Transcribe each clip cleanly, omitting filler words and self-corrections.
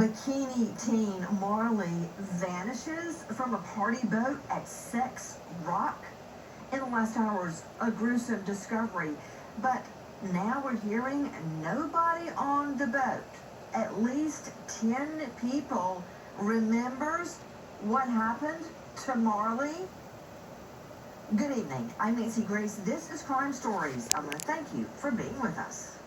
Bikini teen Marley vanishes from a party boat at Sex Rock. In the last hours, a gruesome discovery. But now we're hearing nobody on the boat. At least 10 people remembers what happened to Marley. Good evening. I'm Nancy Grace. This is Crime Stories. I want to thank you for being with us.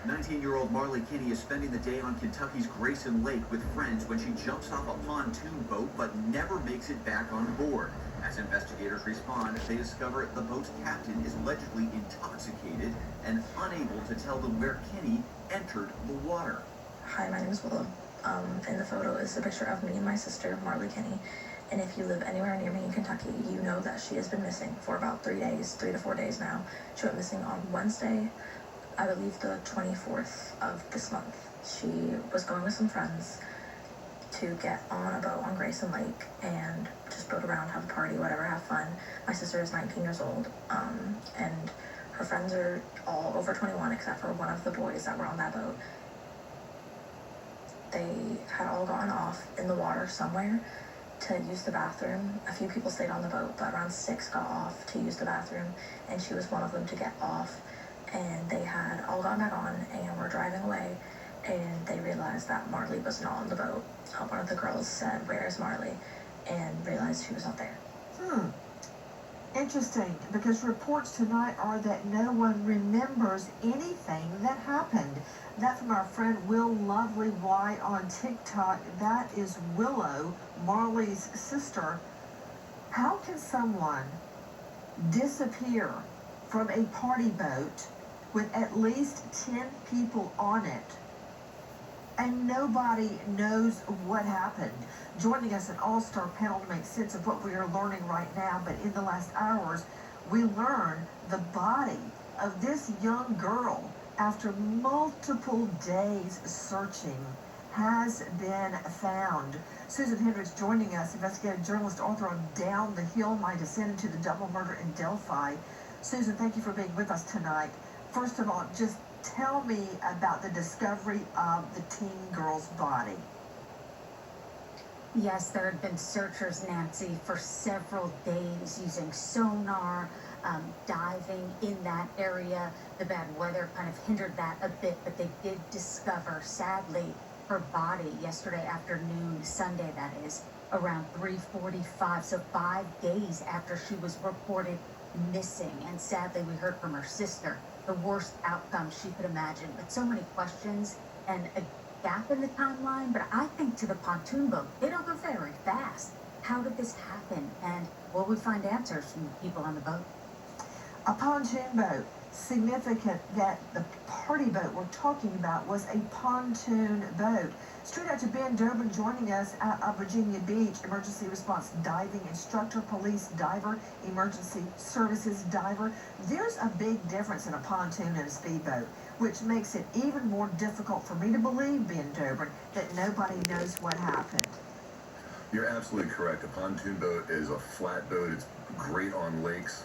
19-year-old Marley Kinney is spending the day on Kentucky's Grayson Lake with friends when she jumps off a pontoon boat but never makes it back on board. As investigators respond, they discover the boat's captain is allegedly intoxicated and unable to tell them where Kinney entered the water. Hi, my name is Willow. In the photo is a picture of me and my sister, Marley Kinney. And if you live anywhere near me in Kentucky, you know that she has been missing for about 3 days, 3 to 4 days now. She went missing on Wednesday, I believe the 24th of this month. She was going with some friends to get on a boat on Grayson Lake and just boat around, have a party, whatever, have fun. My sister is 19 years old, and her friends are all over 21 except for one of the boys that were on that boat. They had all gone off in the water somewhere to use the bathroom. A few people stayed on the boat, but around 6 got off to use the bathroom, and she was one of them to get off. And they had all gone back on and were driving away, and they realized that Marley was not on the boat. One of the girls said, "Where's Marley?" and realized she was not there. Interesting, because reports tonight are that no one remembers anything that happened. That from our friend Will Lovely Y on TikTok. That is Willow, Marley's sister. How can someone disappear from a party boat with at least 10 people on it and nobody knows what happened? Joining us an all-star panel to make sense of what we are learning right now, but in the last hours we learned the body of this young girl, after multiple days searching, has been found. Susan Hendricks joining us, investigative journalist, author of Down the Hill, My Descent into the Double Murder in Delphi. Susan, thank you for being with us tonight. First of all, just tell me about the discovery of the teen girl's body. Yes, there had been searchers, Nancy, for several days using sonar, diving in that area. The bad weather kind of hindered that a bit, but they did discover, sadly, her body yesterday afternoon, Sunday that is, around 3:45, so 5 days after she was reported missing. And sadly, we heard from her sister, the worst outcome she could imagine. But so many questions and a gap in the timeline. But I think to the pontoon boat, they don't go very fast. How did this happen? And will we find answers from the people on the boat? A pontoon boat. Significant that the party boat we're talking about was a pontoon boat. Straight out to Ben Durbin joining us out of Virginia Beach, emergency response diving instructor, police diver, emergency services diver. There's a big difference in a pontoon and a speedboat, which makes it even more difficult for me to believe, Ben Durbin, that nobody knows what happened. You're absolutely correct. A pontoon boat is a flat boat. It's great on lakes.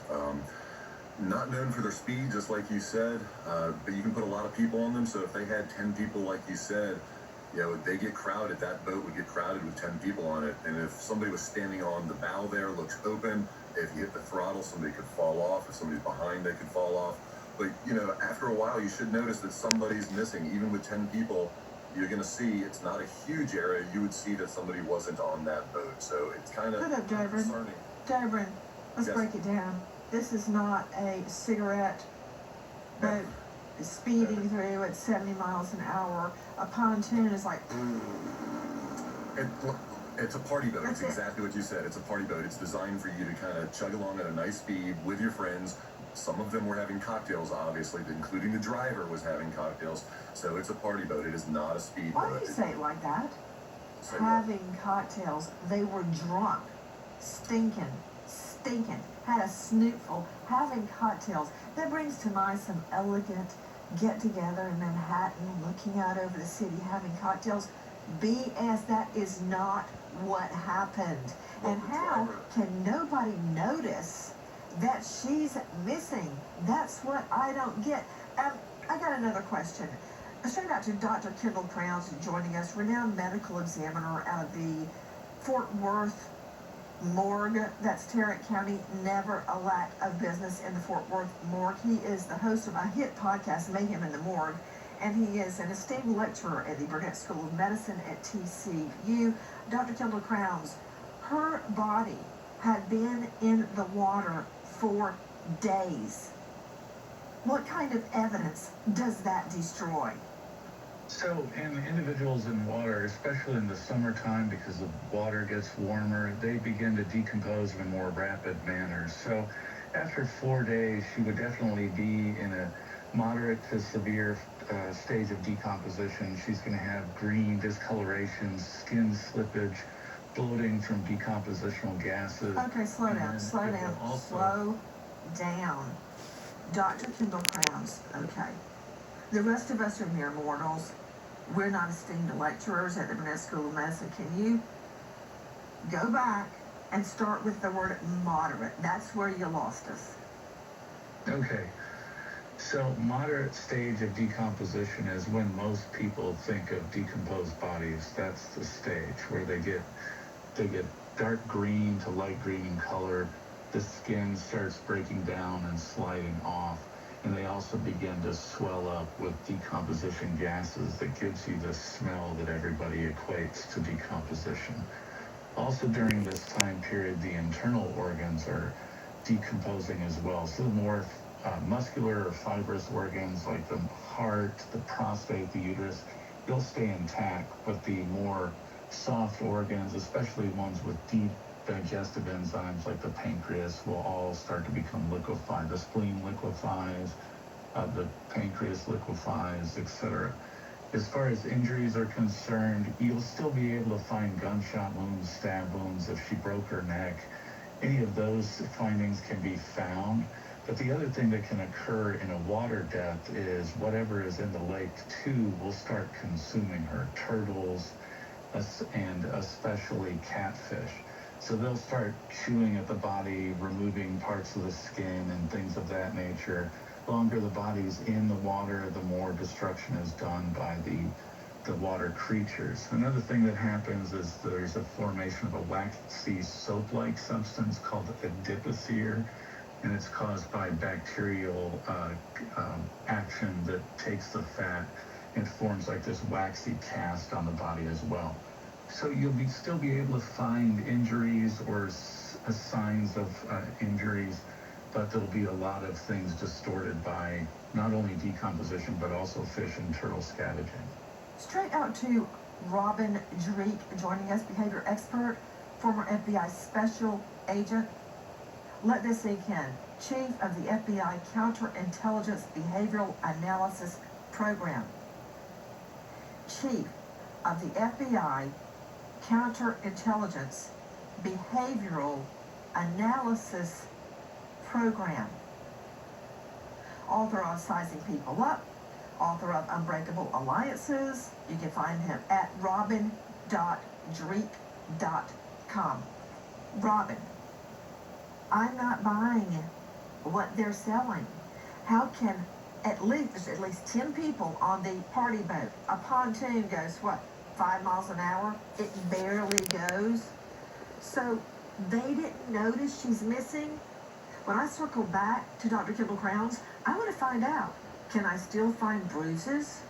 Not known for their speed, just like you said, but you can put a lot of people on them. So if they had 10 people, like you said, they get crowded. That boat would get crowded with 10 people on it. And if somebody was standing on the bow there, looks open, if you hit the throttle, somebody could fall off. If somebody's behind, they could fall off. But, after a while, you should notice that somebody's missing. Even with 10 people, you're going to see it's not a huge area. You would see that somebody wasn't on that boat. So it's kind of concerning. Durbin, let's break it down. This is not a cigarette boat speeding through at 70 miles an hour. A pontoon is like... It's a party boat. It's exactly what you said. It's a party boat. It's designed for you to kind of chug along at a nice speed with your friends. Some of them were having cocktails, obviously, including the driver was having cocktails. So it's a party boat. It is not a speed boat. Why do you say it like that? Having cocktails. They were drunk, stinking, had a snootful, having cocktails. That brings to mind some elegant get-together in Manhattan, looking out over the city, having cocktails. BS, that is not what happened. And how can nobody notice that she's missing. That's what I don't get. I got another question. A shout out to Dr. Kendall Crowns joining us, renowned medical examiner out of the Fort Worth morgue. That's Tarrant County. Never a lack of business in the Fort Worth morgue. He is the host of a hit podcast, Mayhem in the Morgue, and he is an esteemed lecturer at the Burnett School of Medicine at TCU. Dr. Kendall Crowns, her body had been in the water for days. What kind of evidence does that destroy? So in individuals in water, especially in the summertime, because the water gets warmer, they begin to decompose in a more rapid manner. So after 4 days, she would definitely be in a moderate to severe stage of decomposition. She's going to have green discoloration, skin slippage, bloating from decompositional gases. Okay, slow down. Slow down. Dr. Kendall Crowns, okay. The rest of us are mere mortals. We're not esteemed lecturers at the Burnett School of Medicine. Can you go back and start with the word moderate? That's where you lost us. Okay. So moderate stage of decomposition is when most people think of decomposed bodies. That's the stage where they get dark green to light green in color. The skin starts breaking down and sliding off, and they also begin to swell up with decomposition gases that gives you the smell that everybody equates to decomposition. Also during this time period, the internal organs are decomposing as well. So the more muscular or fibrous organs like the heart, the prostate, the uterus, they'll stay intact, but the more soft organs, especially ones with deep digestive enzymes like the pancreas, will all start to become liquefied. The spleen liquefies, the pancreas liquefies, etc. As far as injuries are concerned, you'll still be able to find gunshot wounds, stab wounds if she broke her neck. Any of those findings can be found. But the other thing that can occur in a water death is whatever is in the lake too will start consuming her. Turtles and especially catfish. So they'll start chewing at the body, removing parts of the skin and things of that nature. The longer the body's in the water, the more destruction is done by the water creatures. Another thing that happens is there's a formation of a waxy soap-like substance called adipocere, and it's caused by bacterial action that takes the fat and forms like this waxy cast on the body as well. So you'll still be able to find injuries or signs of injuries, but there'll be a lot of things distorted by not only decomposition, but also fish and turtle scavenging. Straight out to Robin Dreek joining us, behavior expert, former FBI special agent. Let this sink in. Chief of the FBI Counterintelligence Behavioral Analysis Program. Chief of the FBI Counterintelligence Behavioral Analysis Program. Author of Sizing People Up, author of Unbreakable Alliances. You can find him at robin.dreek.com. Robin, I'm not buying what they're selling. How can there's at least 10 people on the party boat. A pontoon goes, 5 miles an hour? It barely goes. So they didn't notice she's missing? When I circle back to Dr. Kendall Crowns, I want to find out, can I still find bruises?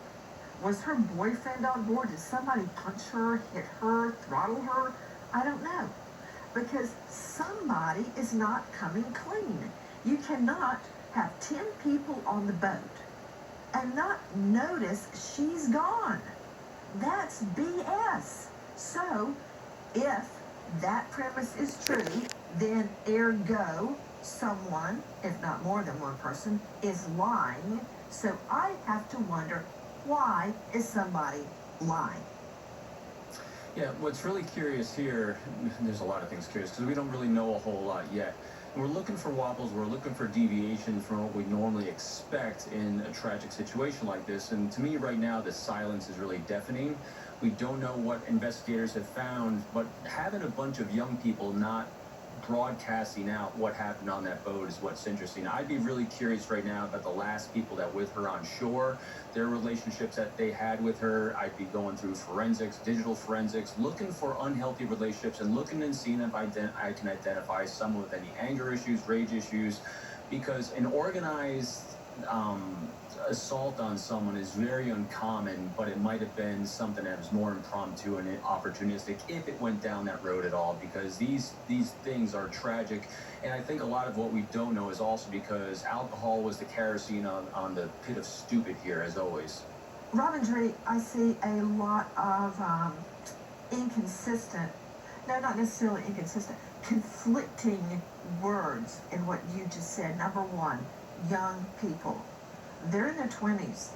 Was her boyfriend on board? Did somebody punch her, hit her, throttle her? I don't know. Because somebody is not coming clean. You cannot have 10 people on the boat and not notice she's gone. That's BS. So, if that premise is true, then ergo, someone, if not more than one person, is lying. So I have to wonder, why is somebody lying? Yeah, what's really curious here, there's a lot of things curious, because we don't really know a whole lot yet. We're looking for wobbles, we're looking for deviations from what we normally expect in a tragic situation like this, and to me right now the silence is really deafening. We don't know what investigators have found, but having a bunch of young people not broadcasting out what happened on that boat is what's interesting. I'd be really curious right now about the last people that with her on shore, their relationships that they had with her. I'd be going through forensics, digital forensics, looking for unhealthy relationships and looking and seeing if I can identify someone with any anger issues, rage issues, because an organized assault on someone is very uncommon, but it might have been something that was more impromptu and opportunistic if it went down that road at all, because these things are tragic. And I think a lot of what we don't know is also because alcohol was the kerosene on the pit of stupid here, as always. Robin Drake, I see a lot of inconsistent, no, not necessarily inconsistent, conflicting words in what you just said. Number one, young people. They're in their 20s.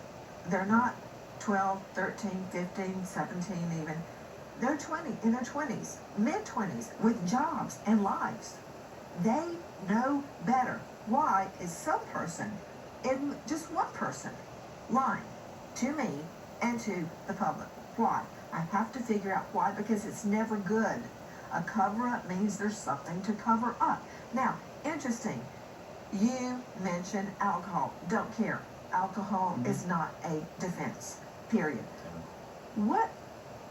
They're not 12, 13, 15, 17 even. They're in their 20s, mid-20s, with jobs and lives. They know better. Why is some person, in just one person, lying to me and to the public? Why? I have to figure out why, because it's never good. A cover-up means there's something to cover up. Now, interesting, you mentioned alcohol. Don't care. Alcohol is not a defense, period. What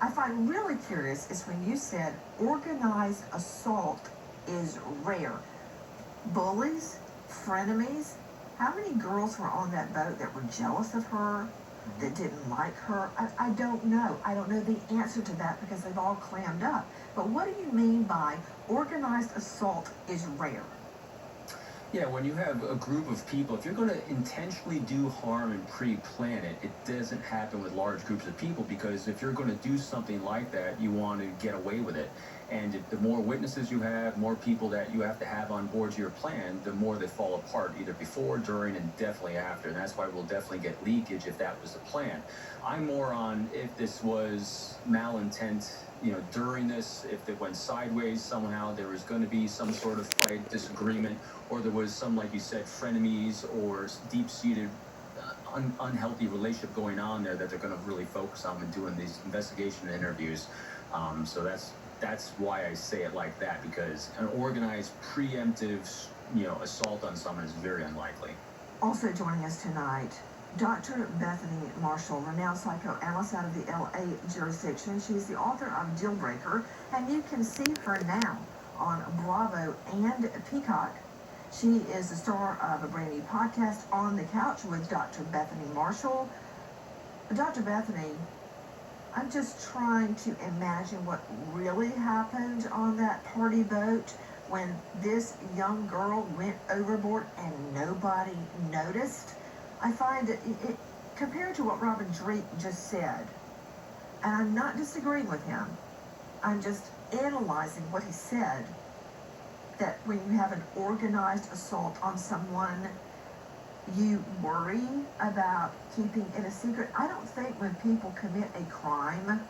I find really curious is when you said organized assault is rare. Bullies, frenemies, how many girls were on that boat that were jealous of her, that didn't like her? I don't know. I don't know the answer to that because they've all clammed up. But what do you mean by organized assault is rare? Yeah, when you have a group of people, if you're going to intentionally do harm and pre-plan it, it doesn't happen with large groups of people, because if you're going to do something like that, you want to get away with it. And the more witnesses you have, more people that you have to have on board to your plan, the more they fall apart, either before, during, and definitely after. And that's why we'll definitely get leakage if that was the plan. I'm more on if this was malintent, during this, if it went sideways somehow, there was going to be some sort of fight, disagreement, or there was some, like you said, frenemies or deep-seated unhealthy relationship going on there that they're going to really focus on when doing these investigation interviews. So that's why I say it like that, because an organized, preemptive, assault on someone is very unlikely. Also joining us tonight, Dr. Bethany Marshall, renowned psychoanalyst out of the LA jurisdiction. She's the author of Dealbreaker, and you can see her now on Bravo and Peacock. She is the star of a brand new podcast, On the Couch with Dr. Bethany Marshall. Dr. Bethany, I'm just trying to imagine what really happened on that party boat when this young girl went overboard and nobody noticed. I find it compared to what Robin Drake just said, and I'm not disagreeing with him, I'm just analyzing what he said, that when you have an organized assault on someone, you worry about keeping it a secret. I don't think when people commit a crime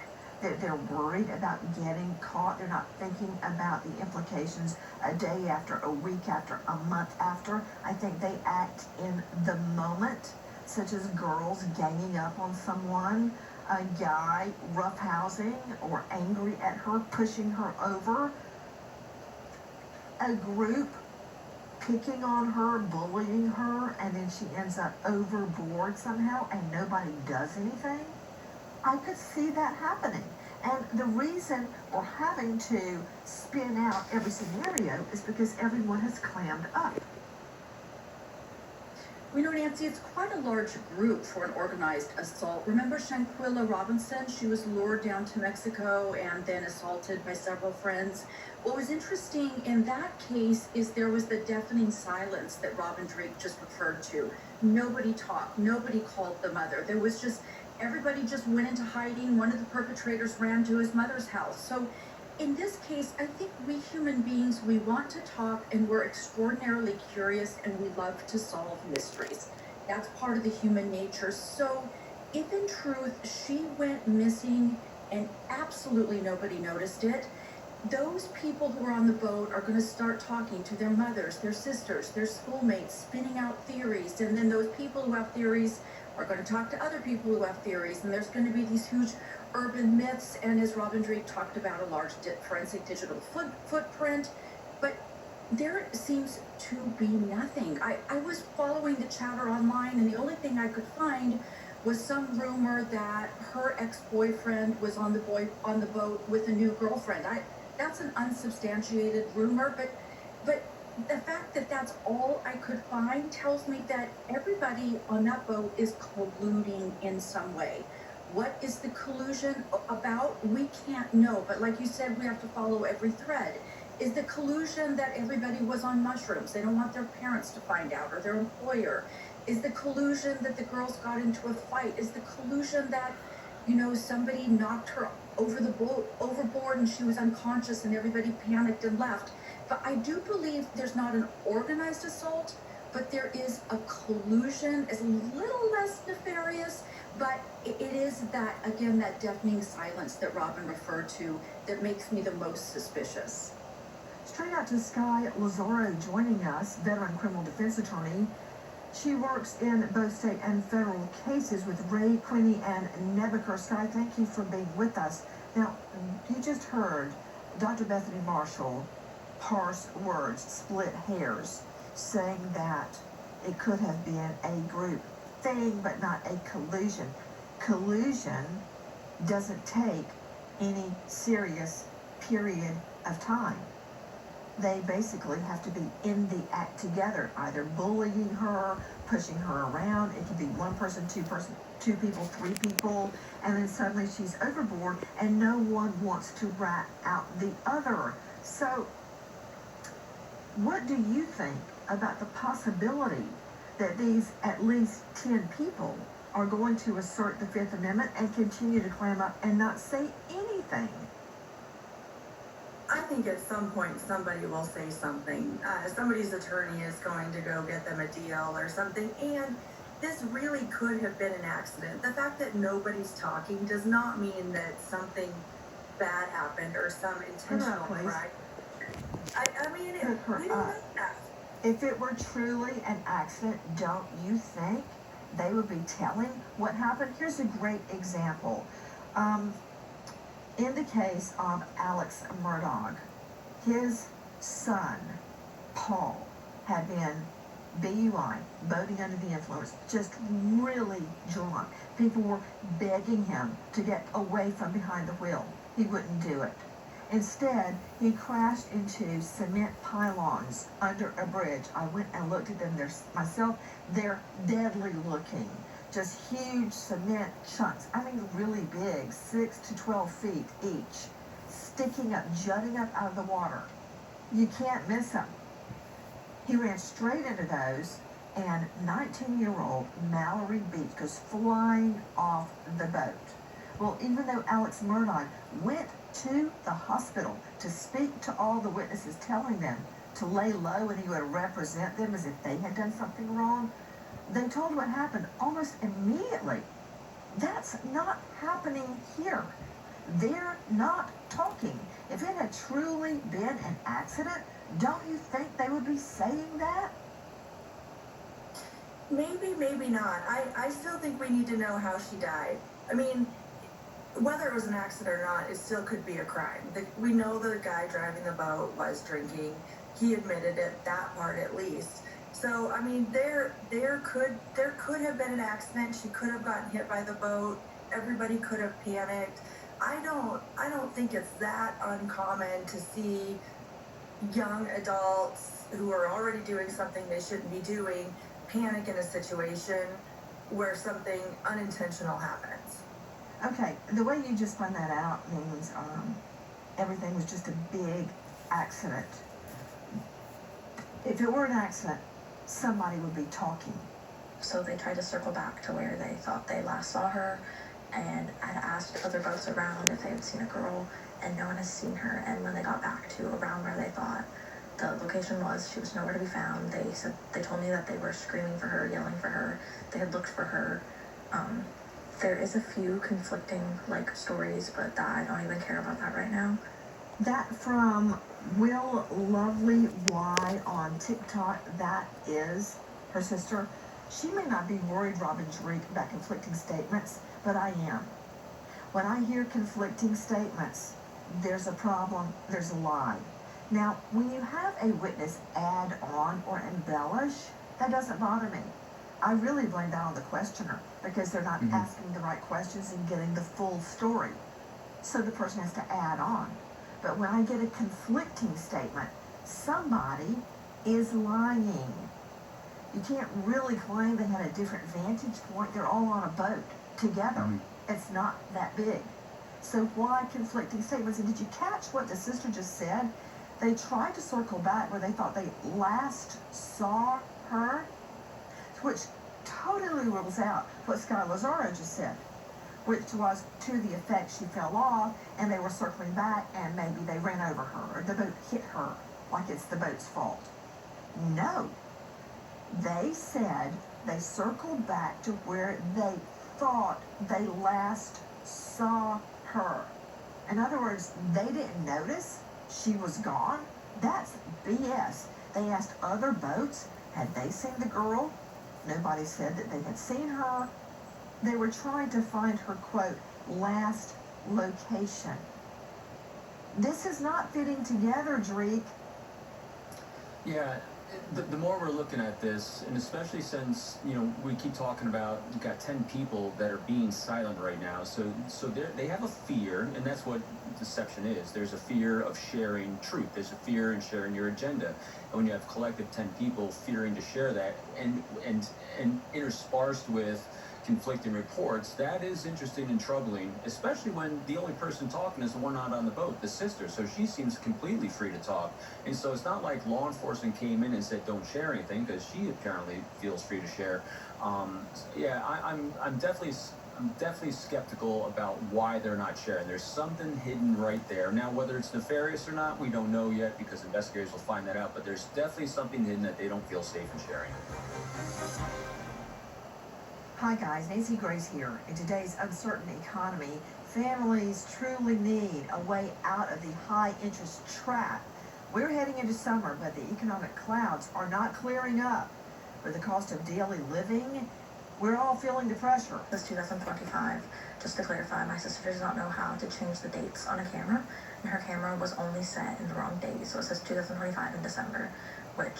that they're worried about getting caught. They're not thinking about the implications a day after, a week after, a month after. I think they act in the moment, such as girls ganging up on someone, a guy roughhousing or angry at her, pushing her over, a group picking on her, bullying her, and then she ends up overboard somehow and nobody does anything. I could see that happening. And the reason we're having to spin out every scenario is because everyone has clammed up. Nancy, it's quite a large group for an organized assault. Remember Shanquilla Robinson? She was lured down to Mexico and then assaulted by several friends. What was interesting in that case is there was the deafening silence that Robin Drake just referred to. Nobody talked. Nobody called the mother. There was just, everybody just went into hiding. One of the perpetrators ran to his mother's house. So in this case, I think we human beings, we want to talk and we're extraordinarily curious and we love to solve mysteries. That's part of the human nature. So if in truth she went missing and absolutely nobody noticed it, those people who are on the boat are going to start talking to their mothers, their sisters, their schoolmates, spinning out theories. And then those people who have theories are going to talk to other people who have theories. And there's going to be these huge urban myths. And as Robin Drake talked about, a large forensic digital footprint. But there seems to be nothing. I was following the chatter online, and the only thing I could find was some rumor that her ex-boyfriend was on the boat with a new girlfriend. That's an unsubstantiated rumor, but the fact that that's all I could find tells me that everybody on that boat is colluding in some way. What is the collusion about? We can't know, but like you said, we have to follow every thread. Is the collusion that everybody was on mushrooms? They don't want their parents to find out, or their employer? Is the collusion that the girls got into a fight? Is the collusion that, somebody knocked her overboard and she was unconscious and everybody panicked and left? But I do believe there's not an organized assault, but there is a collusion. It's a little less nefarious, but it is that, again, that deafening silence that Robin referred to that makes me the most suspicious. Straight out to Sky Lazaro joining us, veteran criminal defense attorney. She works in both state and federal cases with Ray, Queenie, and Nebuchadnezzar. Sky, thank you for being with us. Now, you just heard Dr. Bethany Marshall parse words, split hairs, saying that it could have been a group thing, but not a collusion. Collusion doesn't take any serious period of time. They basically have to be in the act together, either bullying her, pushing her around. It could be one person, two people, three people, and then suddenly she's overboard and no one wants to rat out the other. So what do you think about the possibility that these at least 10 people are going to assert the Fifth Amendment and continue to clam up and not say anything? I think at some point somebody will say something. Somebody's attorney is going to go get them a deal or something. And this really could have been an accident. The fact that nobody's talking does not mean that something bad happened or some intentional crime. I mean, we don't know that. If it were truly an accident, don't you think they would be telling what happened? Here's a great example. In the case of Alex Murdaugh, his son, Paul, had been BUI, boating under the influence, just really drunk. People were begging him to get away from behind the wheel. He wouldn't do it. Instead, he crashed into cement pylons under a bridge. I went and looked at them myself. They're deadly looking. Just huge cement chunks. I mean, really big, 6 to 12 feet each, sticking up, jutting up out of the water. You can't miss him. He ran straight into those, and 19-year-old Mallory Beach goes flying off the boat. Well, even though Alex Murdaugh went to the hospital to speak to all the witnesses, telling them to lay low and he would represent them as if they had done something wrong, they told what happened almost immediately. That's not happening here. They're not talking. If it had truly been an accident, don't you think they would be saying that? Maybe, maybe not. I still think we need to know how she died. I mean, whether it was an accident or not, it still could be a crime. We know the guy driving the boat was drinking. He admitted it, that part at least. So, I mean, there could have been an accident. She could have gotten hit by the boat. Everybody could have panicked. I don't think it's that uncommon to see young adults who are already doing something they shouldn't be doing panic in a situation where something unintentional happens. Okay, the way you just spun that out means everything was just a big accident. If it were an accident, somebody would be talking. So they tried to circle back to where they thought they last saw her, and had asked other boats around if they had seen a girl, and no one has seen her. And when they got back to around where they thought the location was, she was nowhere to be found. They told me that they were screaming for her, yelling for her. They had looked for her. There is a few conflicting stories, but I don't even care about that right now. That from Will Lovely Y on TikTok, that is her sister. She may not be worried, Robin Drake, about conflicting statements, but I am. When I hear conflicting statements, there's a problem, there's a lie. Now, when you have a witness add on or embellish, that doesn't bother me. I really blame that on the questioner because they're not asking the right questions and getting the full story. So the person has to add on. But when I get a conflicting statement, somebody is lying. You can't really claim they had a different vantage point. They're all on a boat together. It's not that big. So why conflicting statements? And did you catch what the sister just said? They tried to circle back where they thought they last saw her, which totally rules out what Sky Lazaro just said, which was to the effect she fell off and they were circling back and maybe they ran over her or the boat hit her like it's the boat's fault. No. They said they circled back to where they thought they last saw her. In other words, they didn't notice she was gone. That's BS. They asked other boats, had they seen the girl? Nobody said that they had seen her. They were trying to find her, quote, last location. This is not fitting together, Drake. Yeah, the more we're looking at this, and especially since, you know, we keep talking about, you've got 10 people that are being silent right now, so they have a fear, and that's what deception is. There's a fear of sharing truth. There's a fear in sharing your agenda. And when you have collective 10 people fearing to share that, and interspersed with conflicting reports, that is interesting and troubling, especially when the only person talking is the one not on the boat, the sister. So she seems completely free to talk. And so it's not like law enforcement came in and said don't share anything, because she apparently feels free to share. Yeah, I'm definitely skeptical about why they're not sharing. There's something hidden right there. Now, whether it's nefarious or not, we don't know yet because investigators will find that out. But there's definitely something hidden that they don't feel safe in sharing. Hi guys, Nancy Grace here. In today's uncertain economy, families truly need a way out of the high interest trap. We're heading into summer, but the economic clouds are not clearing up. With the cost of daily living, we're all feeling the pressure. It's 2025. Just to clarify, my sister does not know how to change the dates on a camera, and her camera was only set in the wrong date, so it says 2025 in December, which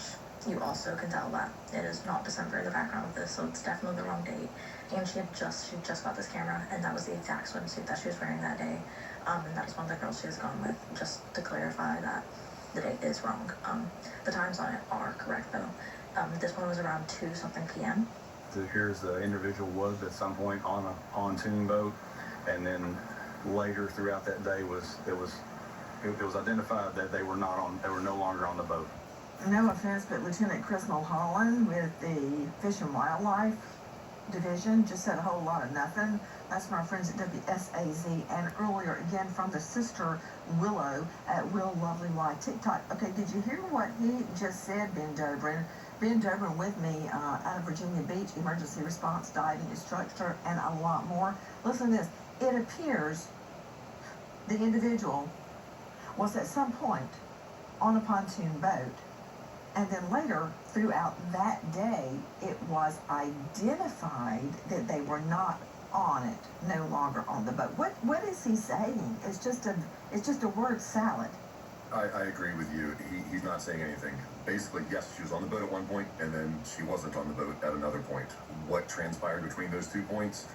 you also can tell that it is not December in the background of this, so it's definitely the wrong date. And she just got this camera, and that was the exact swimsuit that she was wearing that day. And that is one of the girls she has gone with, just to clarify that the date is wrong. The times on it are correct though. This one was around 2-something p.m. Here's the individual was at some point on a pontoon boat, and then later throughout that day it was identified that they were no longer on the boat. No offense, but Lieutenant Chris Mulholland with the Fish and Wildlife Division just said a whole lot of nothing. That's from our friends at WSAZ, and earlier again from the sister Willow at Will Lovely Y TikTok. Okay, did you hear what he just said, Ben Dobrin? Ben Dobrin with me out of Virginia Beach, emergency response, diving instructor, and a lot more. Listen to this. It appears the individual was at some point on a pontoon boat, and then later, throughout that day, it was identified that they were not on it, no longer on the boat. What is he saying? It's just a word salad. I agree with you. He's not saying anything. Basically, yes, she was on the boat at one point, and then she wasn't on the boat at another point. What transpired between those 2 points,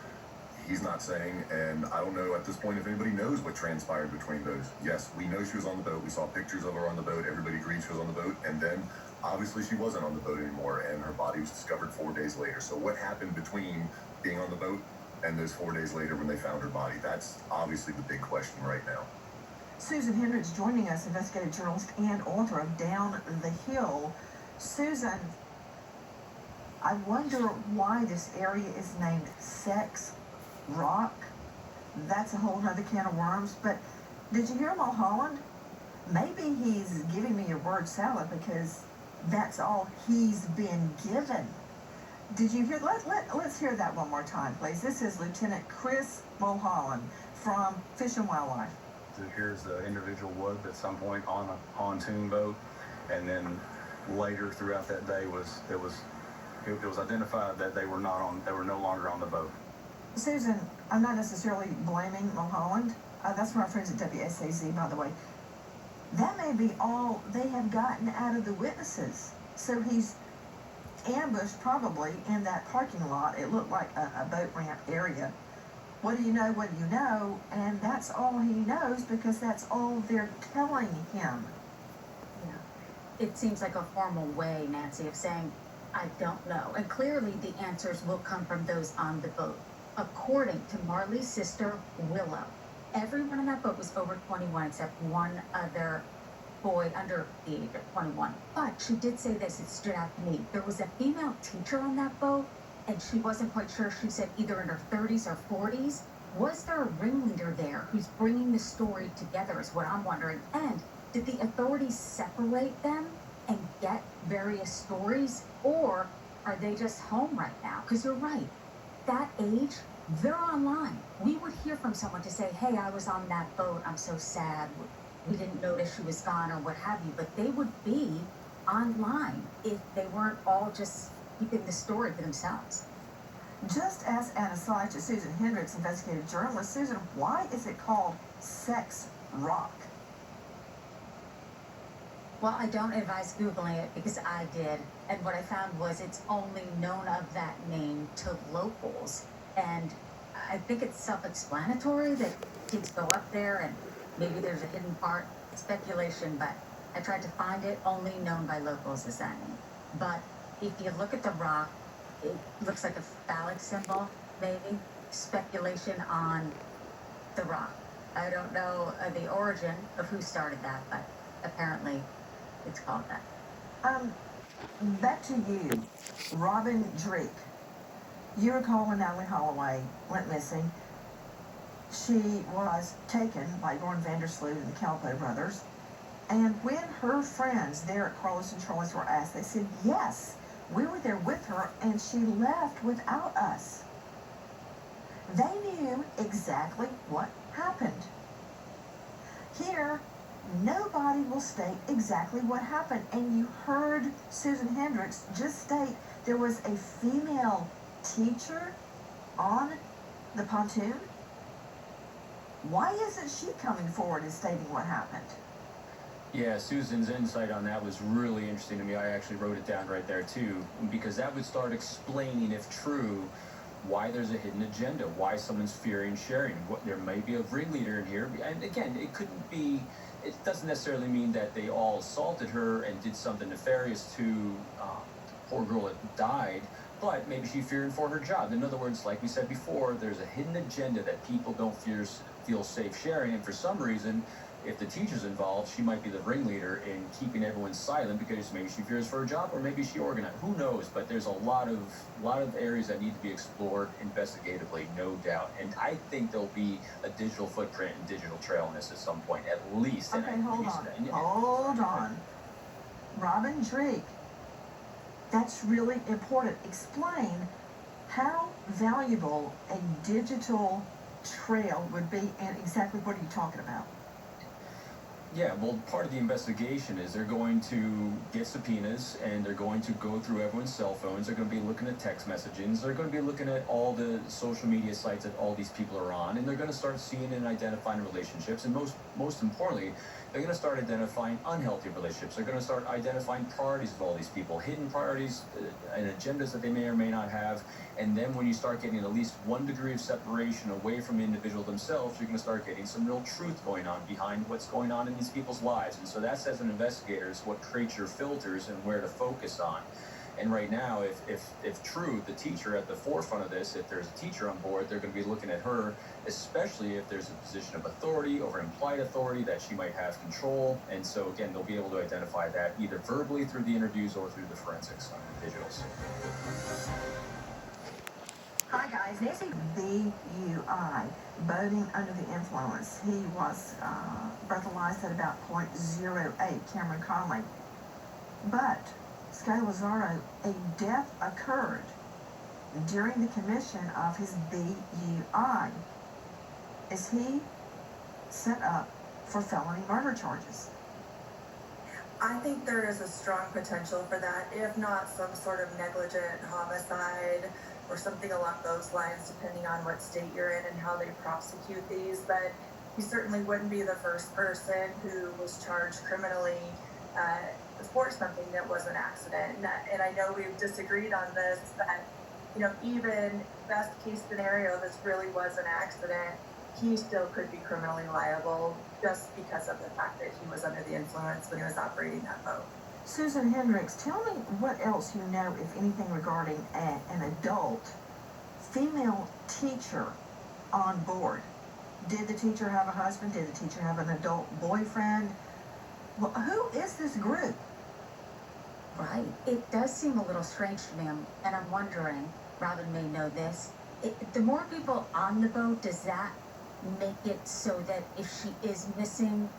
he's not saying, and I don't know at this point if anybody knows what transpired between those. Yes, we know she was on the boat. We saw pictures of her on the boat. Everybody agreed she was on the boat, and then obviously she wasn't on the boat anymore, and her body was discovered 4 days later. So what happened between being on the boat and those 4 days later when they found her body? That's obviously the big question right now. Susan Hendricks joining us, investigative journalist and author of Down the Hill. Susan, I wonder why this area is named Sex Rock. That's a whole other can of worms. But did you hear Mulholland? Maybe he's giving me a word salad because that's all he's been given. Did you hear? Let's hear that one more time, please. This is Lieutenant Chris Mulholland from Fish and Wildlife. Here's the individual was at some point on a pontoon boat, and then later throughout that day it was identified that they were no longer on the boat. Susan, I'm not necessarily blaming Mulholland. That's from our friends at WSAZ, by the way. That may be all they have gotten out of the witnesses. So he's ambushed probably in that parking lot. It looked like a boat ramp area. What do you know? What do you know? And that's all he knows because that's all they're telling him. Yeah. It seems like a formal way, Nancy, of saying, I don't know. And clearly the answers will come from those on the boat. According to Marley's sister, Willow, everyone on that boat was over 21 except one other boy under the age of 21. But she did say this, it stood out to me. There was a female teacher on that boat, and she wasn't quite sure. She said either in her 30s or 40s. Was there a ringleader there who's bringing the story together is what I'm wondering. And did the authorities separate them and get various stories? Or are they just home right now? Because you're right. That age, they're online. We would hear from someone to say, hey, I was on that boat. I'm so sad. We didn't notice she was gone or what have you. But they would be online if they weren't all just keeping the story for themselves. Just as an aside to Susan Hendricks, investigative journalist, Susan, why is it called Sex Rock? Well, I don't advise Googling it because I did. And what I found was it's only known of that name to locals. And I think it's self-explanatory that kids go up there and maybe there's a hidden part. Speculation, but I tried to find it, only known by locals as that name. But if you look at the rock, it looks like a phallic symbol, maybe. Speculation on the rock. I don't know the origin of who started that, but apparently it's called that. Back to you, Robin Drake. You recall when Natalie Holloway went missing, she was taken by Gordon Vandersloot and the Calpo brothers. And when her friends there at Carlos and Charlie's were asked, they said, yes, we were there with her and she left without us. They knew exactly what happened. Here, nobody will state exactly what happened. And you heard Susan Hendricks just state there was a female teacher on the pontoon. Why isn't she coming forward and stating what happened? Yeah, Susan's insight on that was really interesting to me. I actually wrote it down right there too, because that would start explaining, if true, why there's a hidden agenda, why someone's fearing sharing. What, there may be a ringleader in here, and again, it couldn't be. It doesn't necessarily mean that they all assaulted her and did something nefarious to the poor girl that died, but maybe she feared for her job. In other words, like we said before, there's a hidden agenda that people don't feel safe sharing, and for some reason, if the teacher's involved, she might be the ringleader in keeping everyone silent because maybe she fears for her job or maybe she organized. Who knows? But there's a lot of areas that need to be explored investigatively, no doubt. And I think there'll be a digital footprint and digital trail in this at some point, at least. Okay, hold on. Robin Drake, that's really important. Explain how valuable a digital trail would be and exactly what are you talking about? Yeah, well, part of the investigation is they're going to get subpoenas and they're going to go through everyone's cell phones. They're going to be looking at text messagings. They're going to be looking at all the social media sites that all these people are on, and they're going to start seeing and identifying relationships. And most importantly, they're going to start identifying unhealthy relationships. They're going to start identifying priorities of all these people, hidden priorities and agendas that they may or may not have. And then when you start getting at least one degree of separation away from the individual themselves, you're going to start getting some real truth going on behind what's going on in these people's lives. And so that's, as an investigator, is what creates your filters and where to focus on. And right now, if true, the teacher at the forefront of this, if there's a teacher on board, they're going to be looking at her, especially if there's a position of authority or implied authority that she might have control. And so, again, they'll be able to identify that either verbally through the interviews or through the forensics on the digitals. Hi guys, Nancy BUI, boating under the influence. He was breathalyzed at about .08, Cameron Conley. But, Sky Lazaro, a death occurred during the commission of his BUI. Is he set up for felony murder charges? I think there is a strong potential for that, if not some sort of negligent homicide or something along those lines, depending on what state you're in and how they prosecute these. But he certainly wouldn't be the first person who was charged criminally for something that was an accident. And I know we've disagreed on this, that, you know, even best case scenario, this really was an accident, he still could be criminally liable just because of the fact that he was under the influence when he was operating that boat. Susan Hendricks, tell me what else you know, if anything, regarding an adult female teacher on board. Did the teacher have a husband? Did the teacher have an adult boyfriend? Well, who is this group? Right. It does seem a little strange to me, and I'm wondering, Robin may know this, the more people on the boat, does that make it so that if she is missing,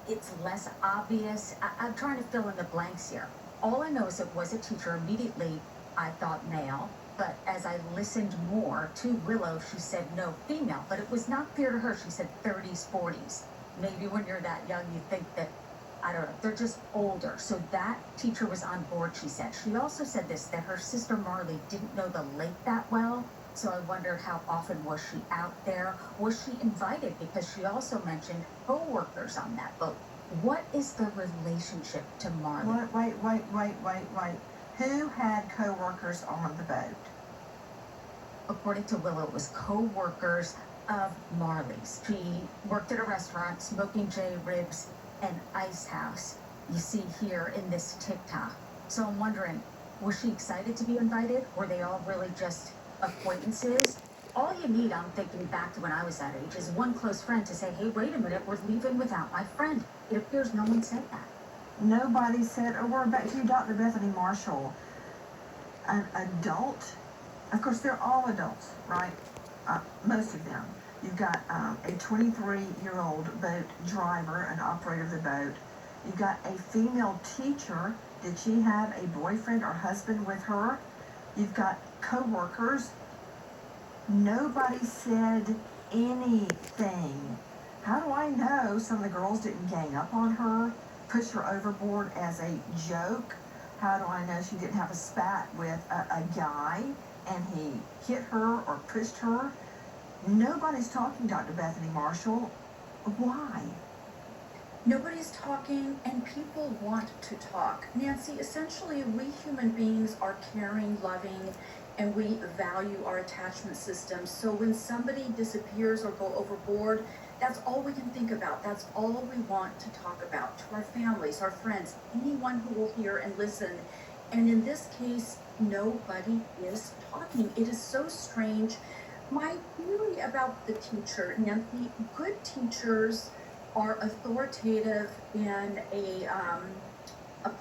it's less obvious? I'm trying to fill in the blanks here. All I know is it was a teacher. Immediately, I thought male, but as I listened more to Willow, she said no, female, but it was not clear to her. She said 30s, 40s. Maybe when you're that young, you think that, I don't know, they're just older. So that teacher was on board, she said. She also said this, that her sister Marley didn't know the lake that well. So I wondered, how often was she out there? Was she invited? Because she also mentioned co-workers on that boat. What is the relationship to Marley? Wait. Who had co-workers on the boat? According to Willow, it was co-workers of Marley's. She worked at a restaurant, Smoking J Ribs and Ice House, you see here in this TikTok. So I'm wondering, was she excited to be invited? Were they all really just acquaintances? All you need, I'm thinking back to when I was that age, is one close friend to say, hey, wait a minute, we're leaving without my friend. It appears no one said that. Nobody said a word. Back to you, Dr. Bethany Marshall. An adult, of course, they're all adults, right? Most of them. You've got a 23-year-old boat driver, an operator of the boat. You've got a female teacher. Did she have a boyfriend or husband with her? You've got co-workers. Nobody said anything. How do I know some of the girls didn't gang up on her, push her overboard as a joke? How do I know she didn't have a spat with a guy and he hit her or pushed her? Nobody's talking, Dr. Bethany Marshall. Why? Nobody's talking, and people want to talk. Nancy, essentially, we human beings are caring, loving, and we value our attachment systems. So when somebody disappears or go overboard, that's all we can think about. That's all we want to talk about to our families, our friends, anyone who will hear and listen. And in this case, nobody is talking. It is so strange. My theory about the teacher, Nancy, good teachers are authoritative in a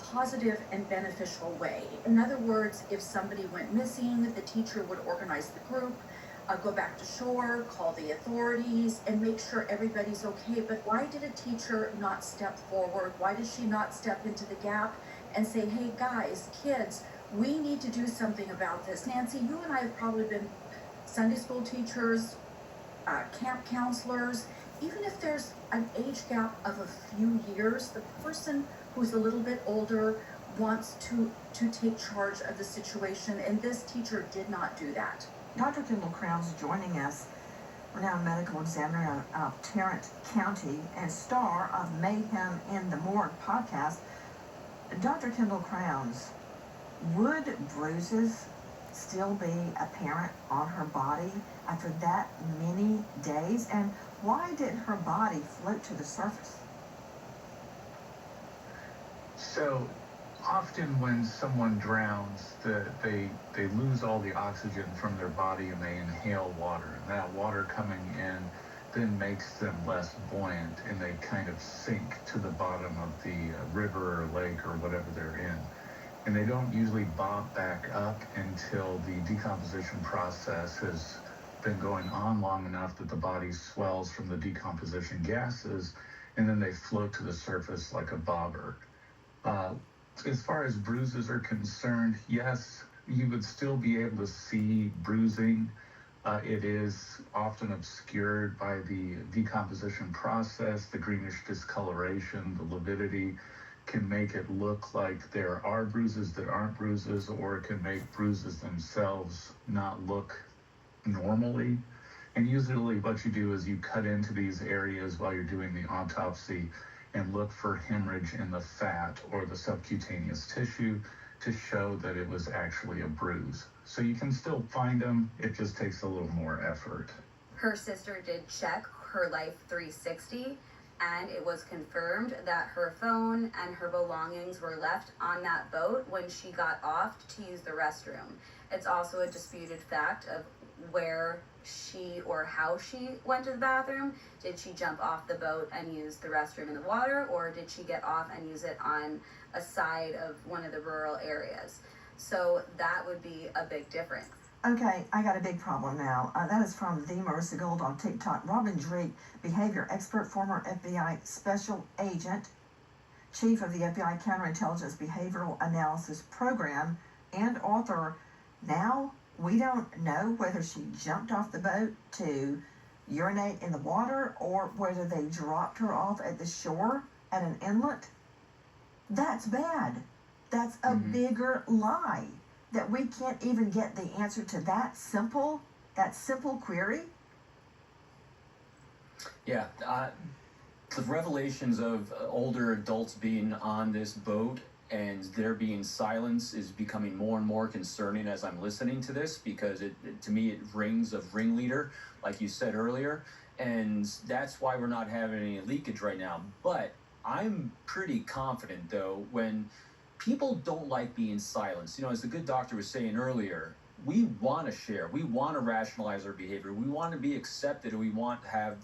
positive and beneficial way. In other words, if somebody went missing, the teacher would organize the group, go back to shore, call the authorities, and make sure everybody's okay. But why did a teacher not step forward? Why did she not step into the gap and say, hey guys, kids, we need to do something about this? Nancy, you and I have probably been Sunday school teachers, camp counselors. Even if there's an age gap of a few years, the person who's a little bit older wants to take charge of the situation, and this teacher did not do that. Dr. Kendall Crowns joining us, renowned medical examiner of Tarrant County and star of Mayhem in the Morgue podcast. Dr. Kendall Crowns, would bruises still be apparent on her body after that many days? And why didn't her body float to the surface? So often when someone drowns, they lose all the oxygen from their body and they inhale water. And that water coming in then makes them less buoyant and they kind of sink to the bottom of the river or lake or whatever they're in. And they don't usually bob back up until the decomposition process has been going on long enough that the body swells from the decomposition gases, and then they float to the surface like a bobber. As far as bruises are concerned, yes, you would still be able to see bruising. It is often obscured by the decomposition process, the greenish discoloration, the lividity can make it look like there are bruises that aren't bruises, or it can make bruises themselves not look normally. And usually what you do is you cut into these areas while you're doing the autopsy and look for hemorrhage in the fat or the subcutaneous tissue to show that it was actually a bruise. So you can still find them, it just takes a little more effort. Her sister did check her Life 360, and it was confirmed that her phone and her belongings were left on that boat when she got off to use the restroom. It's also a disputed fact of where she or how she went to the bathroom. Did she jump off the boat and use the restroom in the water, or did she get off and use it on a side of one of the rural areas? So that would be a big difference. Okay, I got a big problem now. That is from the Marissa Gold on TikTok. Robin Drake, behavior expert, former FBI special agent, chief of the FBI Counterintelligence Behavioral Analysis Program, and author. Now, we don't know whether she jumped off the boat to urinate in the water or whether they dropped her off at the shore at an inlet. That's bad. That's a bigger lie. That we can't even get the answer to that simple query? Yeah, the revelations of older adults being on this boat and there being silence is becoming more and more concerning as I'm listening to this, because to me it rings of ringleader, like you said earlier, and that's why we're not having any leakage right now. But I'm pretty confident, though, when people don't like being silenced. You know, as the good doctor was saying earlier, we want to share. We want to rationalize our behavior. We want to be accepted, and we want to have,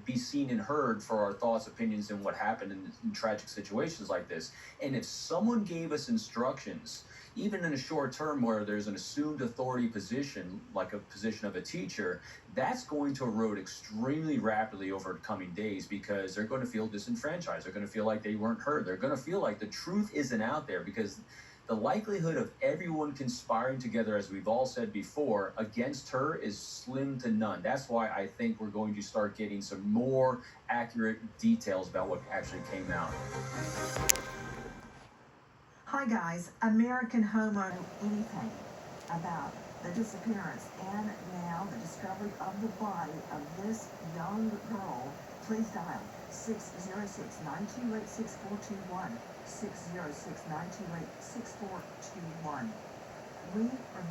be seen and heard for our thoughts, opinions, and what happened in tragic situations like this. And if someone gave us instructions, even in a short term where there's an assumed authority position, like a position of a teacher, that's going to erode extremely rapidly over the coming days, because they're going to feel disenfranchised. They're going to feel like they weren't heard. They're going to feel like the truth isn't out there, because the likelihood of everyone conspiring together, as we've all said before, against her is slim to none. That's why I think we're going to start getting some more accurate details about what actually came out. Hi guys, American homeowner anything about the disappearance and now the discovery of the body of this young girl, please dial 606-928-6421, 606-928-6421. We are